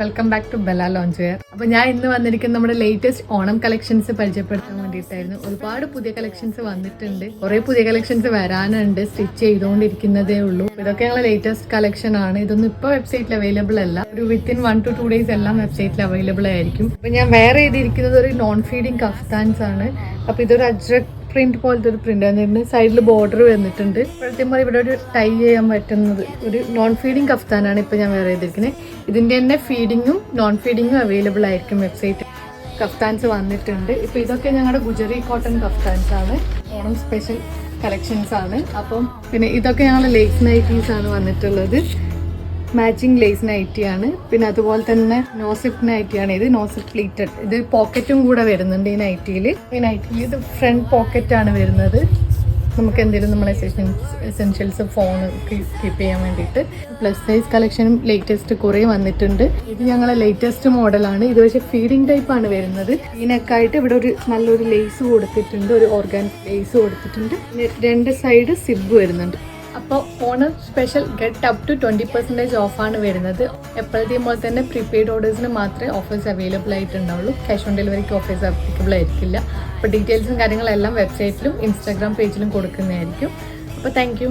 Welcome back to Bella lounge wear. അപ്പോൾ ഞാൻ ഇന്ന് വന്നിരിക്കുന്ന നമ്മുടെ ലേറ്റസ്റ്റ് ഓണം കളക്ഷൻസ് പരിചയപ്പെടുത്താൻ വേണ്ടിയിട്ടായിരുന്നു. ഒരുപാട് പുതിയ കളക്ഷൻസ് വന്നിട്ടുണ്ട്, കുറേ പുതിയ കളക്ഷൻസ് വരാനുണ്ട്, സ്റ്റിച്ച് ചെയ്തുകൊണ്ടിരിക്കുന്നതേ ഉള്ളൂ. ഇതൊക്കെ ഞങ്ങൾ ലേറ്റസ്റ്റ് കളക്ഷൻ ആണ്. ഇതൊന്നും ഇപ്പോൾ വെബ്സൈറ്റിൽ അവൈലബിൾ അല്ല. ഒരു വിത്തിൻ 1 to 2 days എല്ലാം വെബ്സൈറ്റിൽ അവൈലബിൾ ആയിരിക്കും. അപ്പോൾ ഞാൻ വേറെ ചെയ്തിരിക്കുന്നത് ഒരു നോൺ ഫീഡിങ് കഫ്താൻസ് ആണ്. അപ്പോൾ ഇതൊരു അജ്രക് പ്രിന്റ് പോലത്തെ ഒരു പ്രിന്റ് ആണ്. സൈഡിൽ ബോർഡർ വന്നിട്ടുണ്ട്. ഇപ്പോഴത്തേക്കും ഇവിടെ ഒരു ടൈ ചെയ്യാൻ പറ്റുന്നത് ഒരു നോൺ ഫീഡിങ് കഫ്താനാണ് ഇപ്പോൾ ഞാൻ വേറെ ചെയ്തിരിക്കുന്നത്. ഇതിൻ്റെ തന്നെ ഫീഡിങ്ങും നോൺ ഫീഡിങ്ങും അവൈലബിൾ ആയിരിക്കും വെബ്സൈറ്റ്. കഫ്താൻസ് വന്നിട്ടുണ്ട്. ഇപ്പോൾ ഇതൊക്കെ ഞങ്ങളുടെ ഗുജറി കോട്ടൺ കഫ്താൻസ് ആണ്, ഓണം സ്പെഷ്യൽ കളക്ഷൻസ് ആണ്. അപ്പം പിന്നെ ഇതൊക്കെ ഞങ്ങളുടെ ലേസ് നൈറ്റീസ് ആണ് വന്നിട്ടുള്ളത്. മാച്ചിങ് ലേസ് നൈറ്റിയാണ്. പിന്നെ അതുപോലെ തന്നെ നോസിപ്പ് നൈറ്റിയാണ്. ഇത് നോസിപ്പ് പ്ലീറ്റഡ്. ഇത് പോക്കറ്റും കൂടെ വരുന്നുണ്ട് ഈ നൈറ്റിയിൽ. ഇത് ഫ്രണ്ട് പോക്കറ്റാണ് വരുന്നത്. നമുക്ക് എന്തെങ്കിലും നമ്മളെ എസെൻഷ്യൽസ് ഫോൺ കീപ്പ് ചെയ്യാൻ വേണ്ടിയിട്ട്. പ്ലസ് സൈസ് കളക്ഷനും ലേറ്റസ്റ്റ് കുറേ വന്നിട്ടുണ്ട്. ഇത് ഞങ്ങളെ ലേറ്റസ്റ്റ് മോഡലാണ്. ഇത് പക്ഷേ ഫീഡിങ് ടൈപ്പാണ് വരുന്നത്. ഇതിനൊക്കെയായിട്ട് ഇവിടെ ഒരു നല്ലൊരു ലേസ് കൊടുത്തിട്ടുണ്ട്, ഒരു ഓർഗാനിക് ലേസ് കൊടുത്തിട്ടുണ്ട്. രണ്ട് സൈഡ് സിബ് വരുന്നുണ്ട്. അപ്പോൾ Onam special get up to 20% ഓഫാണ് വരുന്നത്. എപ്പോഴത്തെയും പോലെ തന്നെ പ്രീപെയ്ഡ് ഓർഡേഴ്സിന് മാത്രമേ ഓഫേഴ്സ് അവൈലബിൾ ആയിട്ടുണ്ടാവുള്ളൂ. ക്യാഷ് ഓൺ ഡെലിവറിക്ക് ഓഫേഴ്സ് ആപ്ലിക്കബിൾ ആയിരിക്കില്ല. അപ്പോൾ ഡീറ്റെയിൽസും കാര്യങ്ങളെല്ലാം വെബ്സൈറ്റിലും ഇൻസ്റ്റാഗ്രാം പേജിലും കൊടുക്കുന്നതായിരിക്കും. അപ്പോൾ താങ്ക് യു.